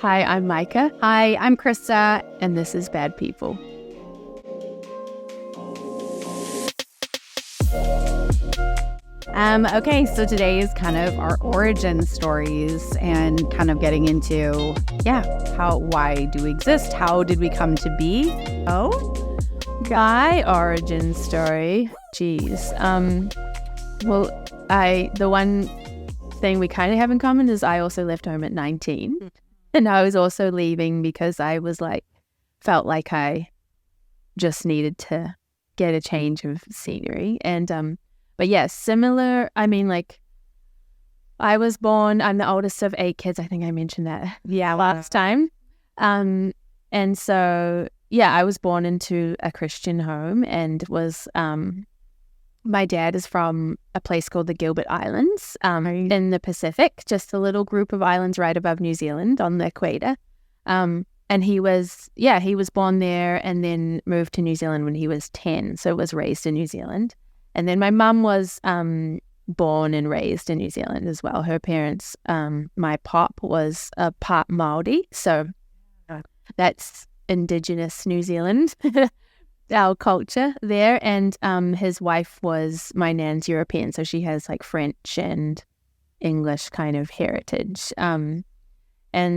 Hi, I'm Micah. Hi, I'm Krista. And this is Bad People. Okay, so today is kind of our origin stories and kind of getting into, why do we exist? How did we come to be? Oh, My origin story. Geez. The one thing we kind of have in common is I also left home at 19. And I was also leaving because I was felt like I just needed to get a change of scenery. And, but yeah, similar. I mean, I was born, I'm the oldest of 8 kids. I think I mentioned that last time. And so, I was born into a Christian home and was, my dad is from a place called the Gilbert Islands in the Pacific, just a little group of islands right above New Zealand on the equator. And he was born there and then moved to New Zealand when he was 10, so was raised in New Zealand. And then my mum was born and raised in New Zealand as well. Her parents, my pop was a part Māori, so that's Indigenous New Zealand, our culture there. And his wife was my nan's European, so she has French and English kind of heritage. And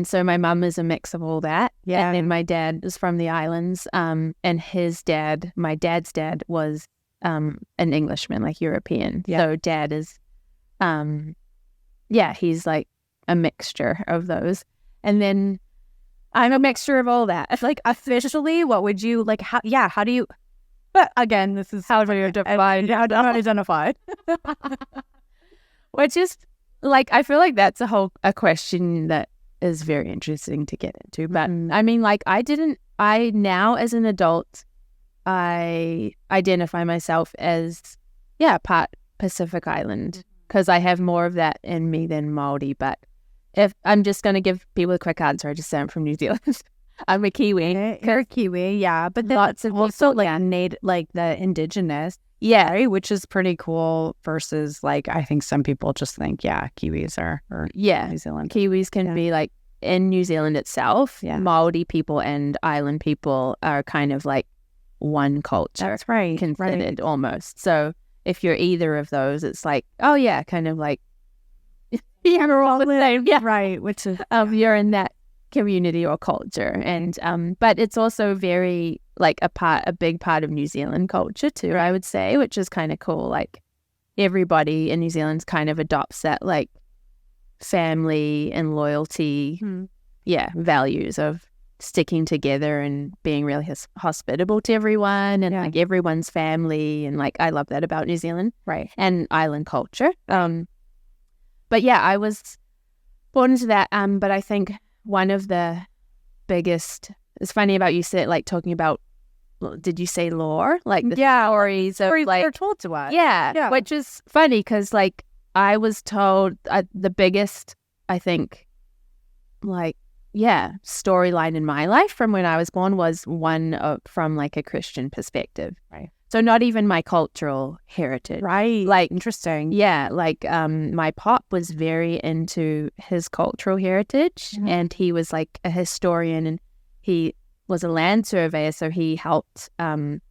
so my mum is a mix of all that. Yeah. And then my dad is from the islands, and his dad, my dad's dad, was an Englishman, European. Yeah. So dad is, he's a mixture of those. And then I'm a mixture of all that. Officially, what would you, how do you, but again, this is how do you define, how do you identify? Which is, I feel like that's a question that is very interesting to get into. But I mean, I now as an adult, I identify myself as, part Pacific Island because I have more of that in me than Māori. But if I'm just going to give people a quick answer, I just say I'm from New Zealand. I'm a Kiwi. You're a Kiwi, yeah. But lots of also native, the Indigenous, right? Which is pretty cool versus I think some people just think, Kiwis are New Zealand. Kiwis can be in New Zealand itself. Yeah. Māori people and island people are kind of one culture. That's right. Considered almost. So if you're either of those, it's kind of we're all the same. Yeah. Right. Which is you're in that community or culture. And but it's also very a big part of New Zealand culture too, I would say, which is kind of cool. Everybody in New Zealand kind of adopts that family and loyalty values of sticking together and being really hospitable to everyone and everyone's family. And I love that about New Zealand. Right. And island culture. But I was born into that. But I think one of the biggest, it's funny about you said, talking about, did you say lore? Stories of they're told to us. Yeah. Which is funny because I was told the biggest, I think, storyline in my life from when I was born was one from a Christian perspective. Right. So not even my cultural heritage. Right. Interesting. Yeah. My pop was very into his cultural heritage and he was a historian and he was a land surveyor. So he helped land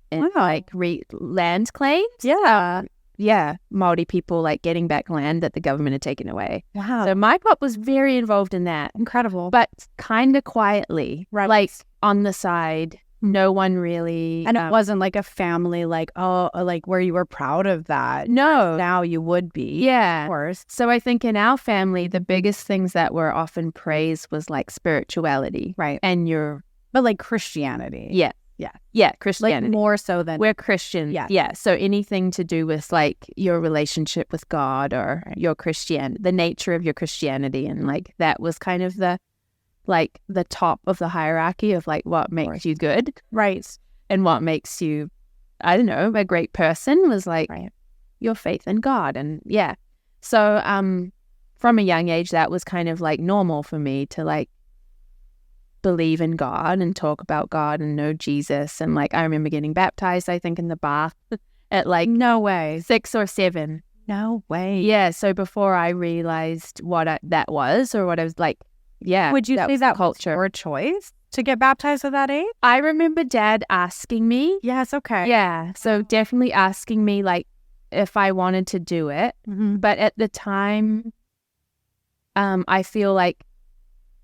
claims. Yeah. Yeah. Māori people getting back land that the government had taken away. Wow. So my pop was very involved in that. Incredible. But kind of quietly. Right. On the side. No one really... And it wasn't a family where you were proud of that. No. Now you would be. Yeah. Of course. So I think in our family, the biggest things that were often praised was spirituality. Right. And your... But Christianity. Yeah. Yeah. Yeah, Christianity. More so than... We're Christian. Yeah. Yeah. So anything to do with your relationship with God or your the nature of your Christianity. And that was kind of the top of the hierarchy of what makes you good. Right. And what makes you, I don't know, a great person was your faith in God. And so from a young age, that was kind of normal for me to believe in God and talk about God and know Jesus. And I remember getting baptized, I think, in the bath at no way 6 or 7. No way. Yeah. So before I realized what that was or what I was yeah. Would you say was that culture? was your choice to get baptized at that age? I remember Dad asking me. Yes, okay. Yeah. So definitely asking me like if I wanted to do it. Mm-hmm. But at the time, I feel like,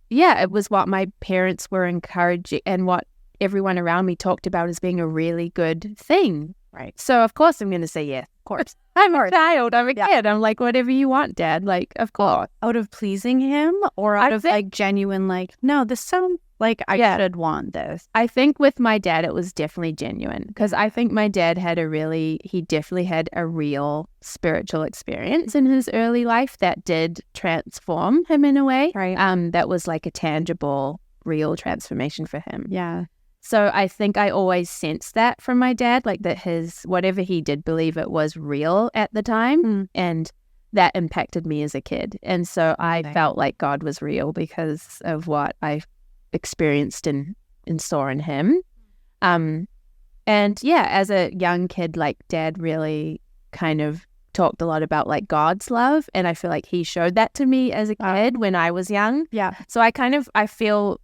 yeah, it was what my parents were encouraging and what everyone around me talked about as being a really good thing. Right. So of course I'm going to say yes. Of course. I'm a child. I'm a kid. I'm like, whatever you want, Dad. Like, of course. Out of pleasing him or out of like genuine, like, no, this sounds like I should want this. I think with my dad, it was definitely genuine because I think my dad he definitely had a real spiritual experience in his early life that did transform him in a way. Right. That was like a tangible, real transformation for him. Yeah. So I think I always sensed that from my dad, like that whatever he did believe it was real at the time. And that impacted me as a kid. And so I felt like God was real because of what I experienced and saw in him. And yeah, as a young kid, like Dad really kind of talked a lot about like God's love. And I feel like he showed that to me as a kid when I was young. Yeah. So I feel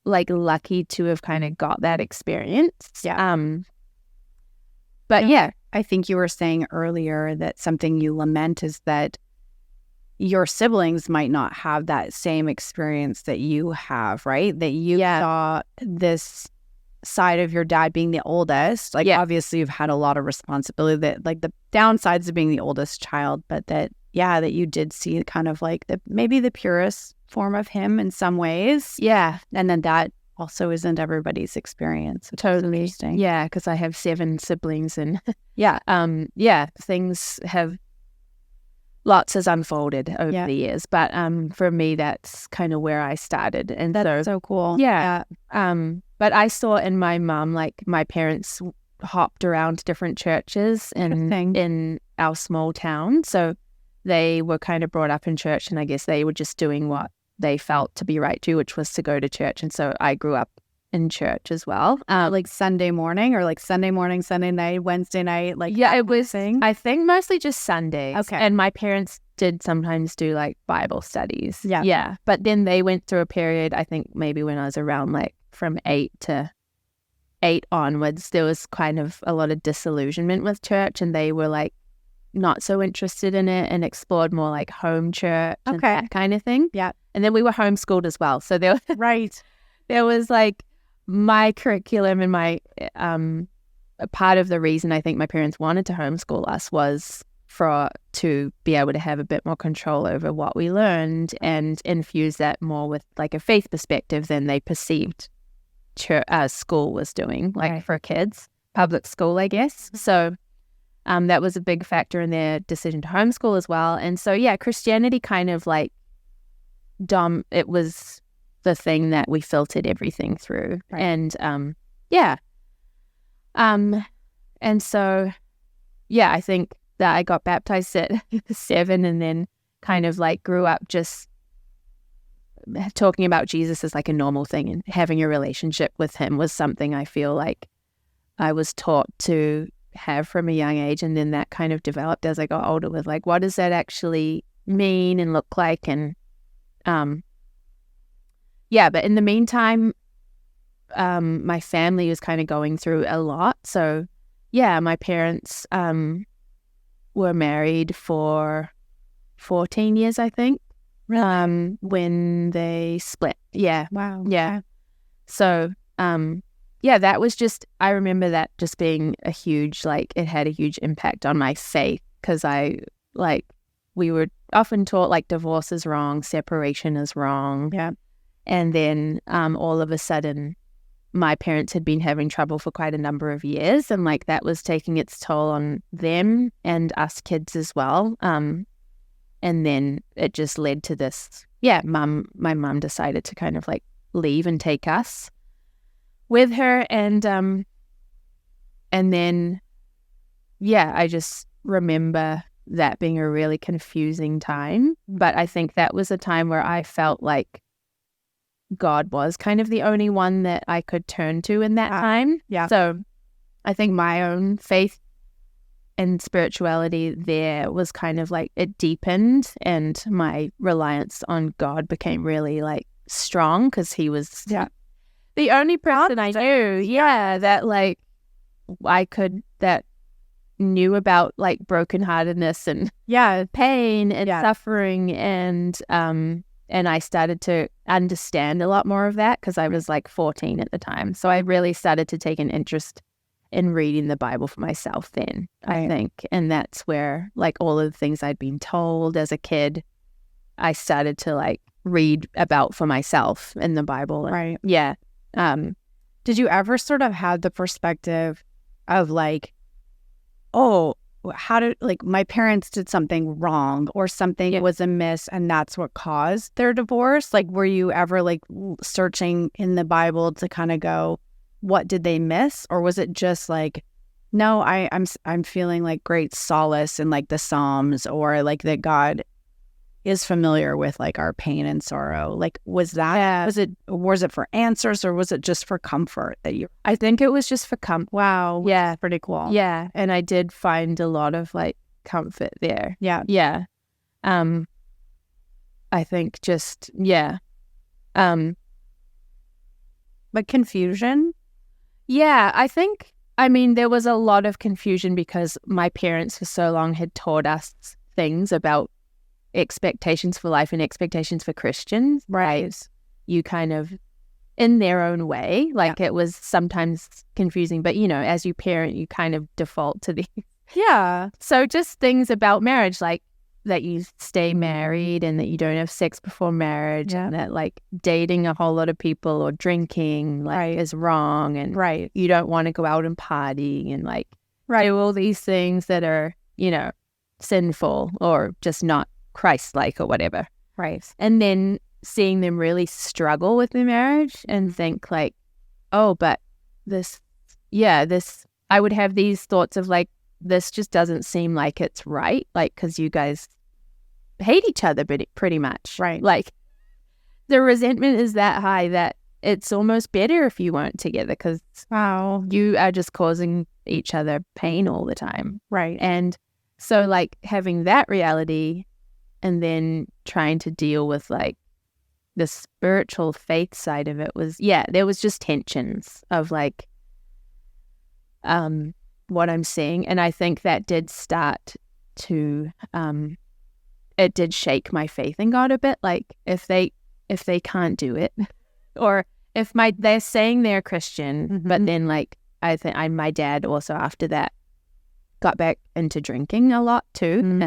like lucky to have kind of got that experience. Yeah. But yeah, I think you were saying earlier that something you lament is that your siblings might not have that same experience that you have, right? That you saw this side of your dad being the oldest. Like obviously you've had a lot of responsibility, that like the downsides of being the oldest child, but that you did see kind of like maybe the purest form of him in some ways. Yeah. And then that also isn't everybody's experience. Totally. Interesting. Yeah, because I have 7 siblings and things have lots has unfolded over the years. But for me, that's kind of where I started. And that's so cool. Yeah. But I saw in my mom, like my parents hopped around to different churches in our small town. So they were kind of brought up in church, and I guess they were just doing what they felt to be right to, which was to go to church. And so I grew up in church as well. Like Sunday morning or like Sunday morning, Sunday night, Wednesday night? Like it was, I think mostly just Sundays. Okay. And my parents did sometimes do like Bible studies. Yeah. Yeah. But then they went through a period, I think maybe when I was around like from 8 onwards, there was kind of a lot of disillusionment with church, and they were like not so interested in it and explored more like home church and that kind of thing. Yeah. And then we were homeschooled as well. So there there was like my curriculum and my part of the reason I think my parents wanted to homeschool us was to be able to have a bit more control over what we learned and infuse that more with like a faith perspective than they perceived school was doing, like for kids, public school, I guess. So that was a big factor in their decision to homeschool as well. And so, yeah, Christianity kind of like it was the thing that we filtered everything through. Right. And and so, yeah, I think that I got baptized at 7 and then kind of like grew up just talking about Jesus as like a normal thing, and having a relationship with him was something I feel like I was taught to have from a young age. And then that kind of developed as I got older with like, what does that actually mean and look like? And but in the meantime, my family was kind of going through a lot. So yeah, my parents were married for 14 years, I think. Really? When they split. Yeah. Wow. Yeah. So that was just, I remember that just being a huge, like, it had a huge impact on my faith, because we were often taught like divorce is wrong, separation is wrong. Yeah. And then all of a sudden my parents had been having trouble for quite a number of years, and like that was taking its toll on them and us kids as well. And then it just led to this, my mum decided to kind of like leave and take us with her. And then, I just remember that being a really confusing time. But I think that was a time where I felt like God was kind of the only one that I could turn to in that time. Yeah. So I think my own faith and spirituality there was kind of like, it deepened, and my reliance on God became really like strong because he was the only person I knew, that like that knew about like brokenheartedness and pain and suffering, and I started to understand a lot more of that because I was like 14 at the time. So I really started to take an interest in reading the Bible for myself then, I think. And that's where like all of the things I'd been told as a kid, I started to like read about for myself in the Bible. Right. Yeah. Did you ever sort of have the perspective of like, oh, how did, like, my parents did something wrong or something was amiss and that's what caused their divorce? Like, were you ever like searching in the Bible to kind of go, what did they miss? Or was it just like, no, I'm feeling like great solace in like the Psalms, or like that God is familiar with like our pain and sorrow? Like, was it for answers, or was it just for comfort that you? I think it was just for comfort. Wow. Yeah. Pretty cool. Yeah. And I did find a lot of like comfort there. Yeah. Yeah. I think just, but confusion? Yeah, I mean, there was a lot of confusion because my parents for so long had taught us things about expectations for life and expectations for Christians. Right. You kind of, in their own way, like it was sometimes confusing, but you know, as you parent, you kind of default to the. Yeah. So just things about marriage, like that you stay married and that you don't have sex before marriage, and that like dating a whole lot of people or drinking like is wrong, and you don't want to go out and party and like do all these things that are, you know, sinful or just not Christ-like or whatever. Right. And then seeing them really struggle with their marriage and think like, oh, but this, I would have these thoughts of like, this just doesn't seem like it's right, like, because you guys hate each other pretty much. Right. Like, the resentment is that high that it's almost better if you weren't together because you are just causing each other pain all the time. Right. And so, like, having that reality and then trying to deal with, like, the spiritual faith side of it was, there was just tensions of, like, what I'm seeing. And I think that did start to, it did shake my faith in God a bit. Like if they can't do it, or if they're saying they're Christian, but then like, I think my dad also after that got back into drinking a lot too.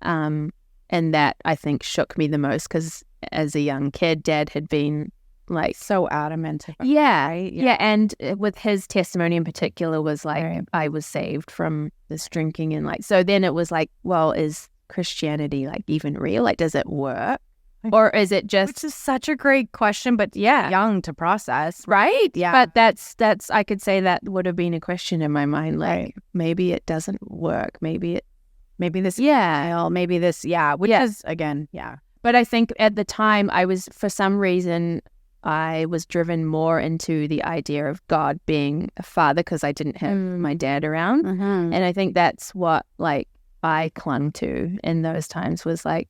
And that I think shook me the most because as a young kid, Dad had been like so adamant about and with his testimony in particular was like I was saved from this drinking, and like so then it was like, well, is Christianity like even real? Like, does it work, or is it just, which is such a great question, but young to process, right? But that's I could say that would have been a question in my mind, like maybe it doesn't work, maybe this maybe this which is again but I think at the time I was, for some reason, I was driven more into the idea of God being a father because I didn't have my dad around. And I think that's what like I clung to in those times was like,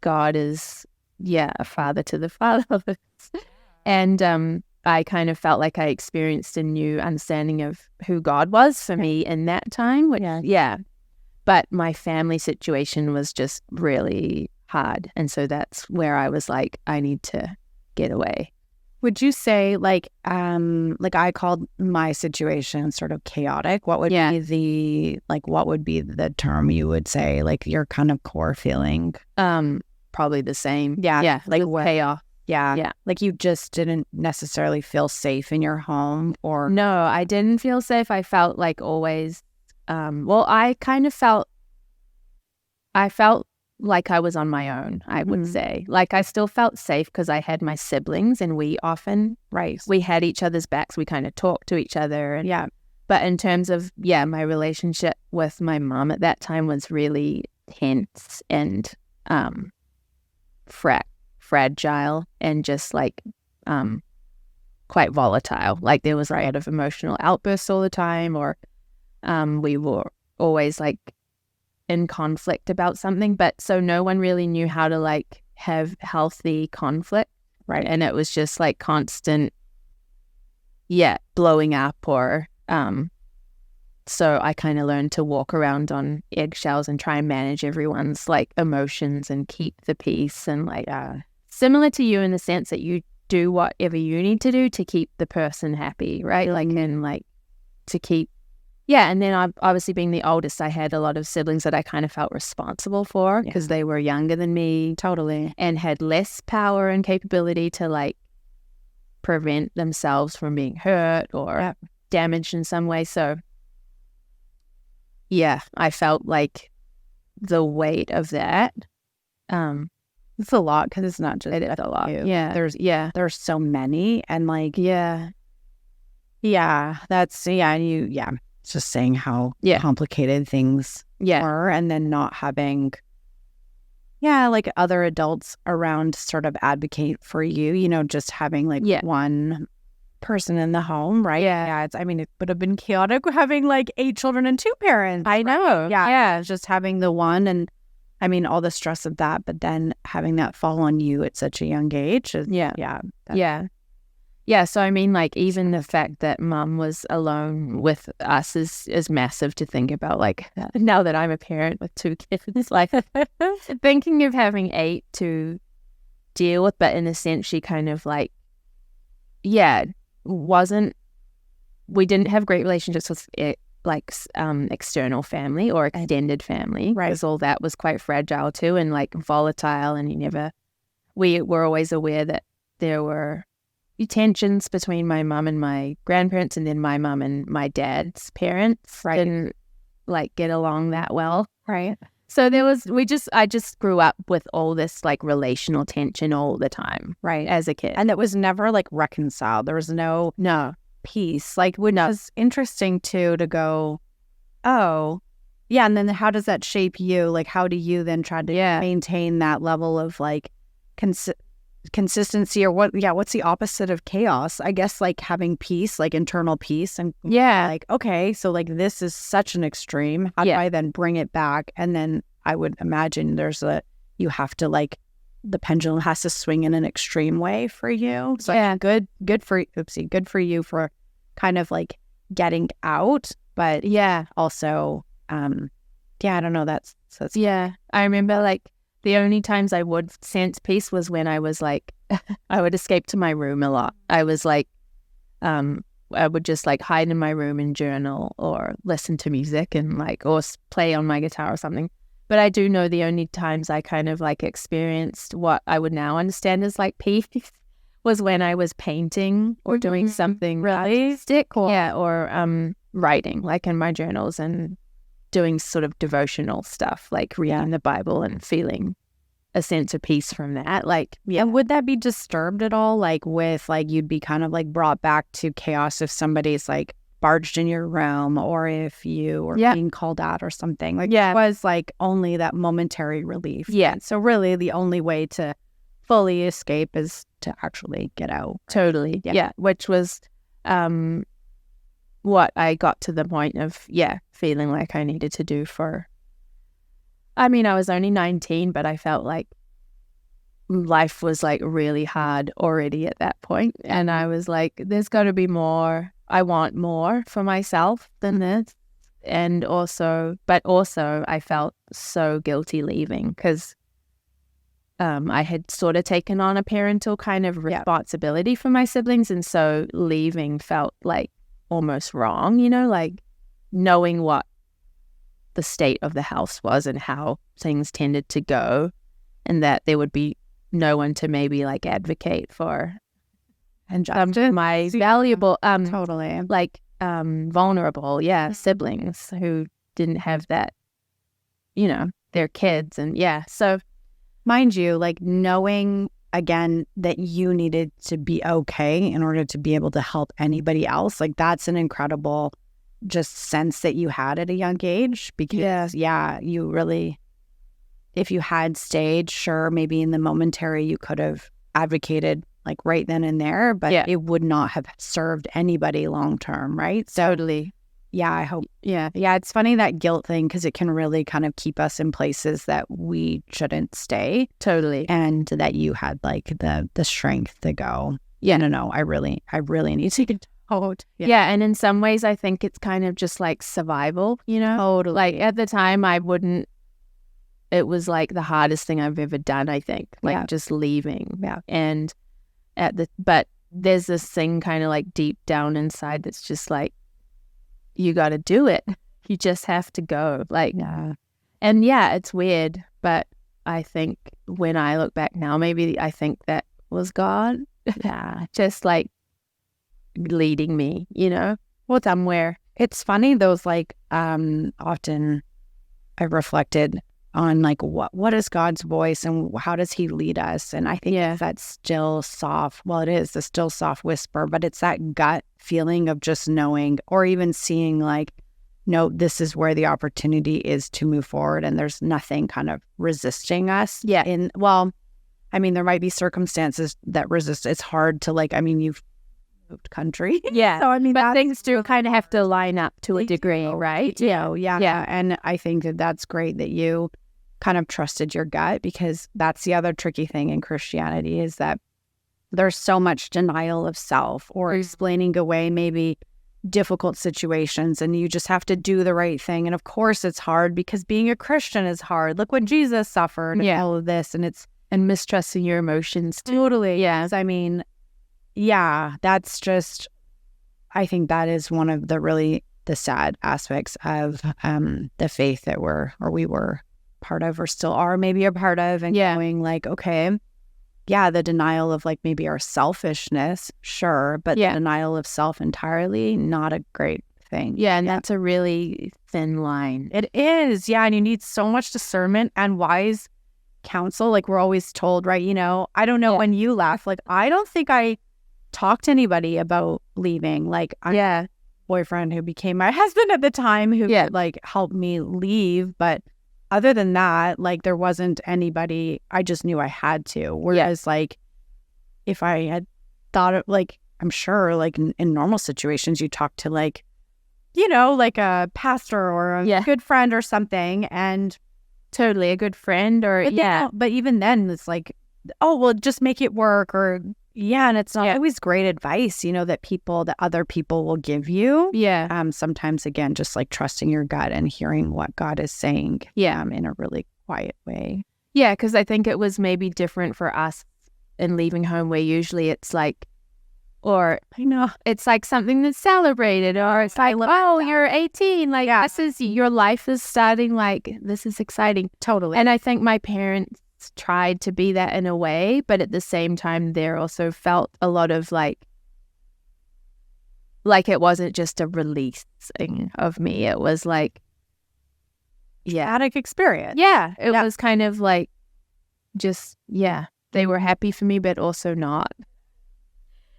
God is, a father to the fatherless. And I kind of felt like I experienced a new understanding of who God was for me in that time. Which, but my family situation was just really hard. And so that's where I was like, I need to get away. Would you say like I called my situation sort of chaotic? What would be the term you would say, like your kind of core feeling? Probably the same. Yeah. Like chaos. Yeah. Like you just didn't necessarily feel safe in your home, or? No, I didn't feel safe. I felt like always, I felt like I was on my own, I would say. Like I still felt safe because I had my siblings and we often, we had each other's backs. We kind of talked to each other. And, but in terms of, my relationship with my mom at that time was really tense and fragile and just like quite volatile. Like there was a lot of emotional outbursts all the time, or we were always like in conflict about something, but so no one really knew how to like have healthy conflict Right. And it was just like constant, blowing up or, so I kind of learned to walk around on eggshells and try and manage everyone's like emotions and keep the peace and like, similar to you in the sense that you do whatever you need to do to keep the person happy, right? Like, and like to keep, and then I obviously being the oldest, I had a lot of siblings that I kind of felt responsible for because they were younger than me. Totally. And had less power and capability to like prevent themselves from being hurt or damaged in some way. So I felt like the weight of that. It's a lot because it's not just it's a lot. There's so many and like that's it's just saying how complicated things are, and then not having like other adults around to sort of advocate for you, you know, just having like one person in the home, right? It would have been chaotic having like 8 children and 2 parents. I know. Just having the one, and I mean all the stress of that, but then having that fall on you at such a young age is, so I mean, like, even the fact that mum was alone with us is massive to think about. Like, now that I'm a parent with 2 kids, like thinking of having 8 to deal with, but in a sense she kind of like we didn't have great relationships with external family or extended family, right? Because all that was quite fragile too, and like volatile, and we were always aware that there were tensions between my mum and my grandparents, and then my mum and my dad's parents didn't like get along that well, right? So I just grew up with all this like relational tension all the time, right, as a kid, and it was never like reconciled. There was no peace. Like, it's interesting too to go, and then how does that shape you? Like, how do you then try to maintain that level of like consistency, or what's the opposite of chaos? I guess like having peace, like internal peace, and like, okay, so like this is such an extreme. How do I then bring it back? And then I would imagine you have to like, the pendulum has to swing in an extreme way for you. So good for you for kind of like getting out, but also I don't know, that's I remember like the only times I would sense peace was when I was like I would escape to my room a lot. I was like I would just like hide in my room and journal or listen to music and like, or play on my guitar or something. But I do know the only times I kind of like experienced what I would now understand as like peace was when I was painting or doing something artistic or writing, like in my journals, and doing sort of devotional stuff, like reading the Bible and feeling a sense of peace from that. Like, and would that be disturbed at all? Like with like, you'd be kind of like brought back to chaos if somebody's like barged in your room, or if you were being called out or something. Like, it was like only that momentary relief. So really the only way to fully escape is to actually get out. Right? Totally. Which was what I got to the point of feeling like I needed to do I was only 19, but I felt like life was like really hard already at that point. And I was like, there's got to be more. I want more for myself than this. And also I felt so guilty leaving because I had sort of taken on a parental kind of responsibility for my siblings. And so leaving felt like almost wrong, like knowing what the state of the house was and how things tended to go, and that there would be no one to maybe like advocate for and my valuable totally like vulnerable siblings who didn't have that, their kids. And so mind you, like knowing again that you needed to be okay in order to be able to help anybody else, like that's an incredible just sense that you had at a young age, because you really, if you had stayed, sure, maybe in the momentary you could have advocated like right then and there, but it would not have served anybody long term, right? So totally. Yeah, I hope. Yeah. It's funny, that guilt thing, because it can really kind of keep us in places that we shouldn't stay. Totally. And that you had like the strength to go, no, I really need to get out. Yeah. And in some ways, I think it's kind of just like survival, Totally. Like at the time, it was like the hardest thing I've ever done, I think, like just leaving. Yeah. And but there's this thing kind of like deep down inside that's just like, you got to do it. You just have to go. Like, and it's weird, but I think when I look back now, maybe I think that was God. Just like leading me, somewhere. It's funny, those like, often I've reflected on like what is God's voice and how does he lead us? And I think that's still soft. Well, it is the still soft whisper, but it's that gut feeling of just knowing, or even seeing like, no, this is where the opportunity is to move forward, and there's nothing kind of resisting us. Yeah. I mean, there might be circumstances that resist. It's hard to like, I mean, you've moved country. Yeah. So I mean, but things do kind of have to line up to a degree, right? Yeah. And I think that's great that you kind of trusted your gut, because that's the other tricky thing in Christianity, is that there's so much denial of self, or explaining away maybe difficult situations, and you just have to do the right thing. And of course it's hard, because being a Christian is hard. Look what Jesus suffered and all of this, and mistrusting your emotions too. Totally. Yes. I mean, that's just, I think that is one of the sad aspects of the faith that we were part of, or still are maybe a part of, and going like, okay, the denial of like maybe our selfishness, sure, but the denial of self entirely, not a great thing. And that's a really thin line. It is. And you need so much discernment and wise counsel. Like we're always told, right? I don't know when you laugh, like I don't think I talked to anybody about leaving. Like boyfriend who became my husband at the time, who like helped me leave, but other than that, like there wasn't anybody. I just knew I had to. Whereas like if I had thought of, like, I'm sure like in normal situations you talk to like, like a pastor or a good friend or something, and totally a good friend or but even then it's like, oh well, just make it work, or and it's not always great advice, that other people will give you. Sometimes again, just like trusting your gut and hearing what God is saying. In a really quiet way. Because I think it was maybe different for us in leaving home, where usually it's like, or it's like something that's celebrated, or it's like, oh, you're 18, like this is your life is starting, like this is exciting. Totally. And I think my parents tried to be that in a way, but at the same time there also felt a lot of like it wasn't just a releasing of me, it was like traumatic experience. It was kind of like just they were happy for me but also not,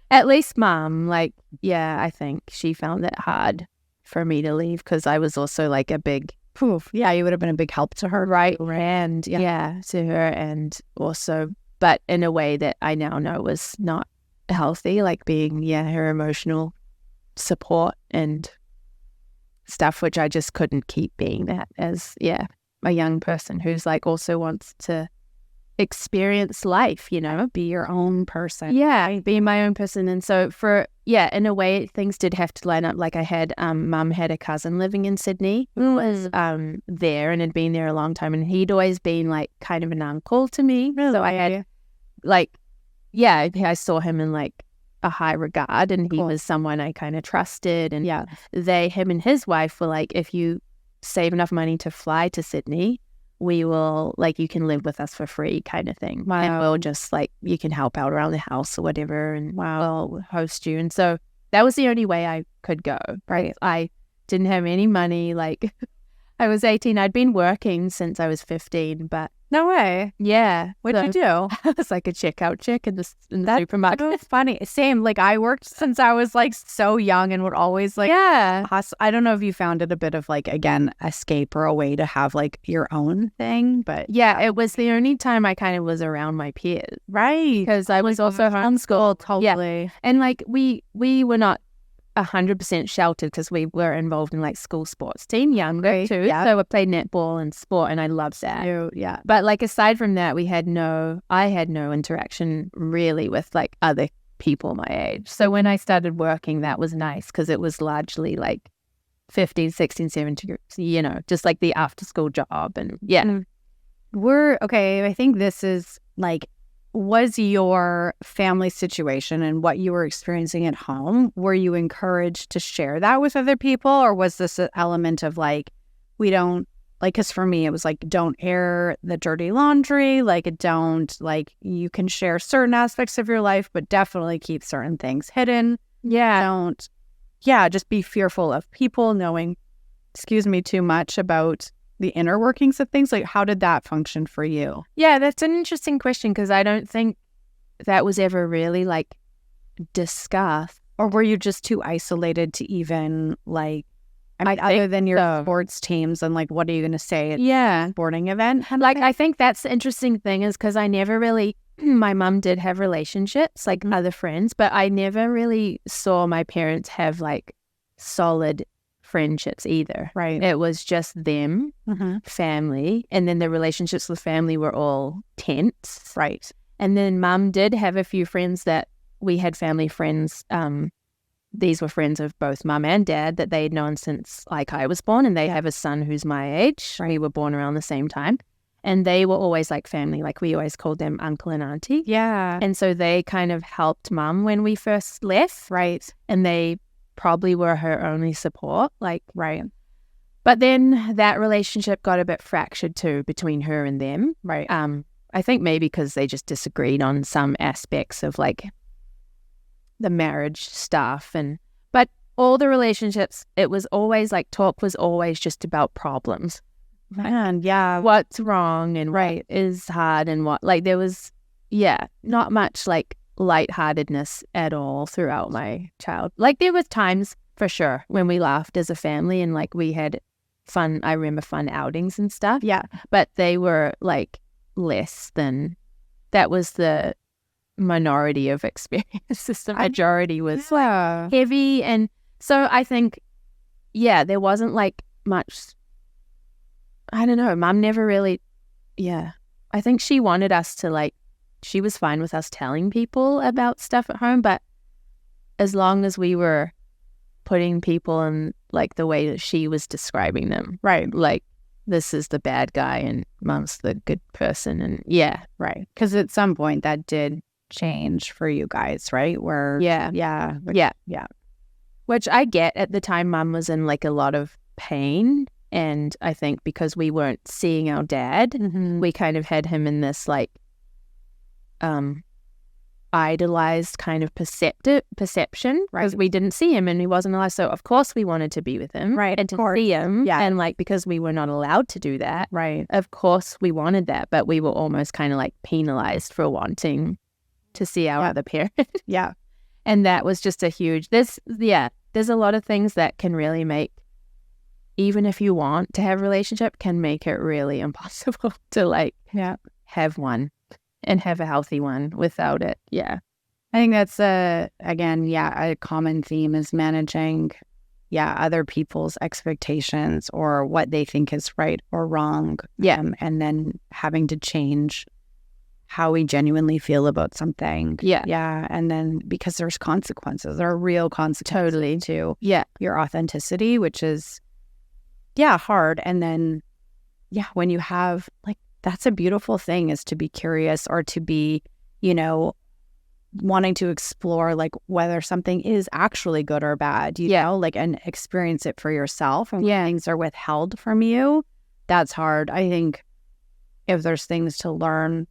at least mom, like I think she found it hard for me to leave, because I was also like a big poof. You would have been a big help to her, right? And to her, and also, but in a way that I now know was not healthy, like being her emotional support and stuff, which I just couldn't keep being that as a young person who's like also wants to experience life, be your own person. Be my own person. And so in a way things did have to line up. Like I had mum had a cousin living in Sydney who was there and had been there a long time, and he'd always been like kind of an uncle to me. Really? So I had like I saw him in like a high regard, and he was someone I kind of trusted, and him and his wife were like, if you save enough money to fly to Sydney, we will, like, you can live with us for free kind of thing. Wow. And we'll just, like, you can help out around the house or whatever, and we'll host you. And so that was the only way I could go, right? I didn't have any money. Like, I was 18. I'd been working since I was 15, but... No way. Yeah. What'd you do? I was like a checkout chick in the supermarket. That's funny. Same. Like, I worked since I was like so young, and would always like hustle. I don't know if you found it a bit of like, again, escape or a way to have like your own thing, but it was the only time I kind of was around my peers, right? Because I was also homeschooled. Totally. And like we were not 100% sheltered because we were involved in like school sports team, younger too. Yeah. So I played netball and sport, and I loved that. Yeah. But like aside from that, I had no interaction really with like other people my age. So when I started working, that was nice because it was largely like 15, 16, 17, just like the after school job. And yeah. I think this is like, was your family situation and what you were experiencing at home, were you encouraged to share that with other people? Or was this an element of like, we don't, like, because for me, it was like, don't air the dirty laundry. Like, you can share certain aspects of your life, but definitely keep certain things hidden. Yeah. Just be fearful of people knowing, too much about the inner workings of things. Like, how did that function for you? Yeah, that's an interesting question because I don't think that was ever really like discussed. Or were you just too isolated to even like, other than your sports teams and like, what are you going to say at a sporting event? Like, I think that's the interesting thing is because I never really, my mum did have relationships, like other friends, but I never really saw my parents have like solid friendships either. Right. It was just them, family, and then the relationships with family were all tense. Right. And then mum did have a few friends that we had family friends. These were friends of both mum and dad that they had known since like I was born, and they have a son who's my age. Right. We were born around the same time. And they were always like family, like we always called them uncle and auntie. Yeah. And so they kind of helped mum when we first left. Right. And they probably were her only support, like, right. But then that relationship got a bit fractured too between her and them. Right. I think maybe because they just disagreed on some aspects of like the marriage stuff. But all the relationships, it was always like talk was always just about problems. Man, yeah. What's wrong and what is hard and what, like there was, not much like lightheartedness at all throughout my child. Like there was times for sure when we laughed as a family and like we had fun. I remember fun outings and stuff. Yeah. But they were like less than, that was the minority of experiences. The majority was heavy. And so I think, there wasn't like much, I don't know, mum never really, I think she wanted us to like, she was fine with us telling people about stuff at home, but as long as we were putting people in like the way that she was describing them, right? Like this is the bad guy and mum's the good person, and right. Because at some point that did change for you guys, right? Where which I get. At the time, mum was in like a lot of pain, and I think because we weren't seeing our dad, we kind of had him in this like idolized kind of perception, right? Because we didn't see him and he wasn't alive, so of course we wanted to be with him, right? And to see him, and like because we were not allowed to do that, right? Of course we wanted that, but we were almost kind of like penalized for wanting to see our other parent. And that was just a huge. There's a lot of things that can really make, even if you want to have a relationship, can make it really impossible to like have one. And have a healthy one without it. I think that's a common theme is managing other people's expectations or what they think is right or wrong. And then having to change how we genuinely feel about something. And then because there's consequences, there are real consequences to your authenticity, which is hard. And then when you have like, that's a beautiful thing, is to be curious or to be, wanting to explore like whether something is actually good or bad, you know, like, and experience it for yourself. And when things are withheld from you, that's hard. I think if there's things to learn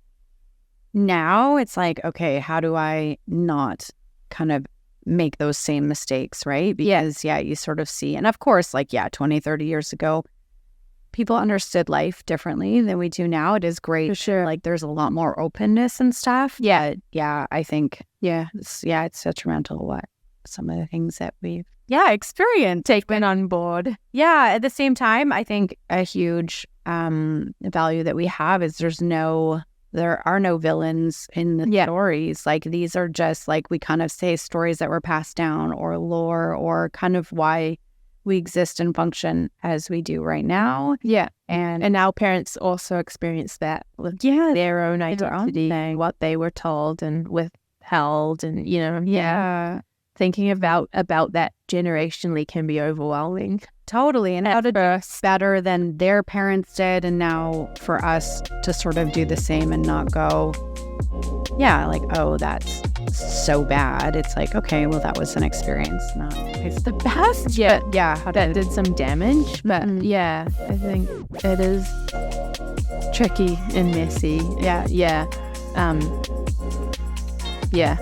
now, it's like, okay, how do I not kind of make those same mistakes, right? Because you sort of see, and of course, like, 20, 30 years ago, people understood life differently than we do now. It is great. For sure. Like there's a lot more openness and stuff. I think, it's detrimental what some of the things that we've experienced. Taken on board. At the same time, I think a huge value that we have is there's no there are no villains in the stories. Like, these are just, like, we kind of say stories that were passed down, or lore, or kind of why we exist and function as we do right now. Yeah. And our parents also experienced that with their own identity, what they were told and withheld, and, you know, thinking about that generationally can be overwhelming. Totally. And how to do better than their parents did. And now for us to sort of do the same and not go, like, oh, that's so bad. It's like, okay, well, that was an experience. Not it's the best. Yeah. But yeah. That did some damage. But I think it is tricky and messy. Yeah. Yeah.